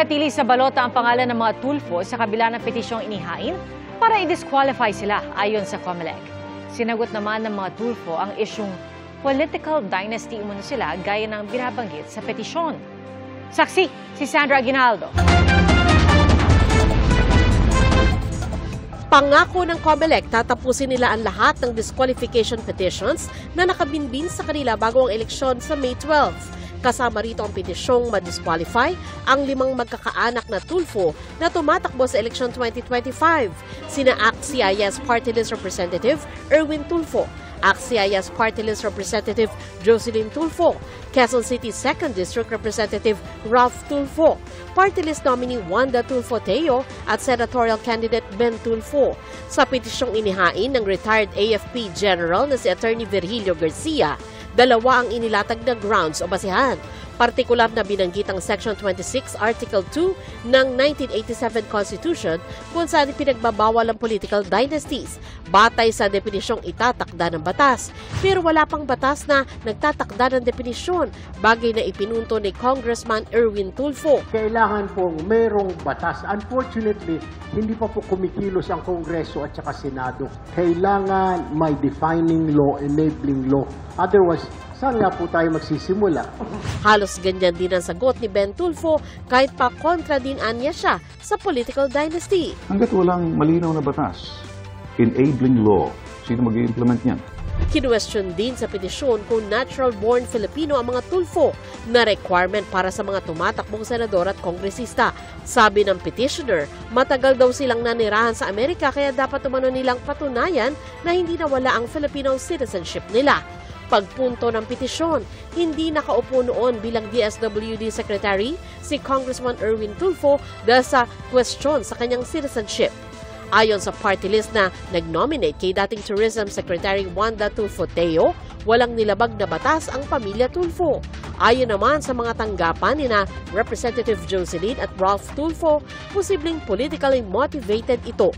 Nananatili sa balota ang pangalan ng mga Tulfo sa kabila ng petisyong inihain para i-disqualify sila ayon sa COMELEC. Sinagot naman ng mga Tulfo ang isyung political dynasty umano sila gaya ng binabanggit sa petisyon. Saksi si Sandra Aguinaldo. Pangako ng COMELEC, tatapusin nila ang lahat ng disqualification petitions na nakabinbin sa kanila bago ang eleksyon sa May 12. Kasama rito ang petisyong ma-disqualify ang 5 magkakaanak na Tulfo na tumatakbo sa eleksyon 2025. Sina ACT-CIS Party List Representative Erwin Tulfo, ACT-CIS Party List Representative Jocelyn Tulfo, Quezon City 2nd District Representative Ralph Tulfo, Party List nominee Wanda Tulfo Teo at Senatorial Candidate Ben Tulfo. Sa petisyong inihain ng retired AFP General na si Attorney Virgilio Garcia, 2 ang inilatag na grounds o basihan. Partikular na binanggit ang Section 26, Article 2 ng 1987 Constitution kung saan pinagbabawal ang political dynasties batay sa depinisyong itatakda ng batas. Pero wala pang batas na nagtatakda ng depinisyon, bagay na ipinunto ni Congressman Erwin Tulfo. Kailangan pong mayroong batas. Unfortunately, hindi pa po kumikilos ang Kongreso at saka Senado. Kailangan may defining law, enabling law. Otherwise, saan nga po tayo magsisimula? Halos ganyan din ang sagot ni Ben Tulfo kahit pa kontra din anya siya sa political dynasty. Hanggat walang malinaw na batas, enabling law, sino mag-i-implement niyan? Kinwestiyon din sa petisyon kung natural-born Filipino ang mga Tulfo na requirement para sa mga tumatakbong senador at kongresista. Sabi ng petitioner, matagal daw silang nanirahan sa Amerika kaya dapat umano nilang patunayan na hindi nawala ang Filipino citizenship nila. Pagpunto ng petisyon, hindi nakaupo noon bilang DSWD Secretary si Congressman Erwin Tulfo dahil sa question sa kanyang citizenship. Ayon sa party list na nag-nominate kay dating Tourism Secretary Wanda Tulfo Teo, walang nilabag na batas ang pamilya Tulfo. Ayon naman sa mga tanggapan ni na Representative Jocelyn at Ralph Tulfo, posibleng politically motivated ito.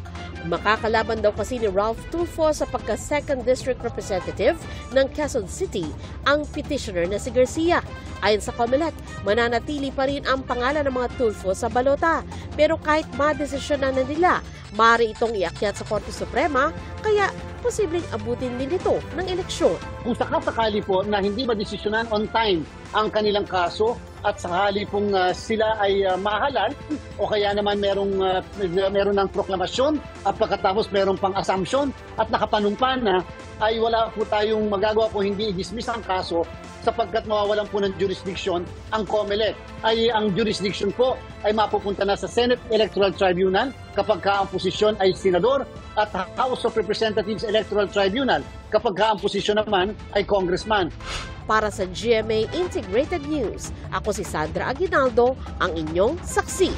Makakalaban daw kasi ni Ralph Tulfo sa pagka-2nd District Representative ng Quezon City ang petitioner na si Garcia. Ayon sa COMELEC, mananatili pa rin ang pangalan ng mga Tulfo sa balota. Pero kahit madesisyonan na nila, maaari itong iakyat sa Korte Suprema, kaya posibleng abutin din ito ng eleksyon. Kung sakasakali po na hindi madesisyonan on time ang kanilang kaso at sakali pong sila ay mahalal o kaya naman meron ng proklamasyon at pagkatapos meron pang assumption at nakapanumpa na, ay wala po tayong magagawa po hindi i-dismiss ang kaso sapagkat mawawalan po ng jurisdiction ang COMELEC. Ay ang jurisdiction po ay mapupunta na sa Senate Electoral Tribunal kapag ang posisyon ay senador at House of Representatives Electoral Tribunal kapag ang posisyon naman ay congressman. Para sa GMA Integrated News, ako si Sandra Aguinaldo, ang inyong saksi.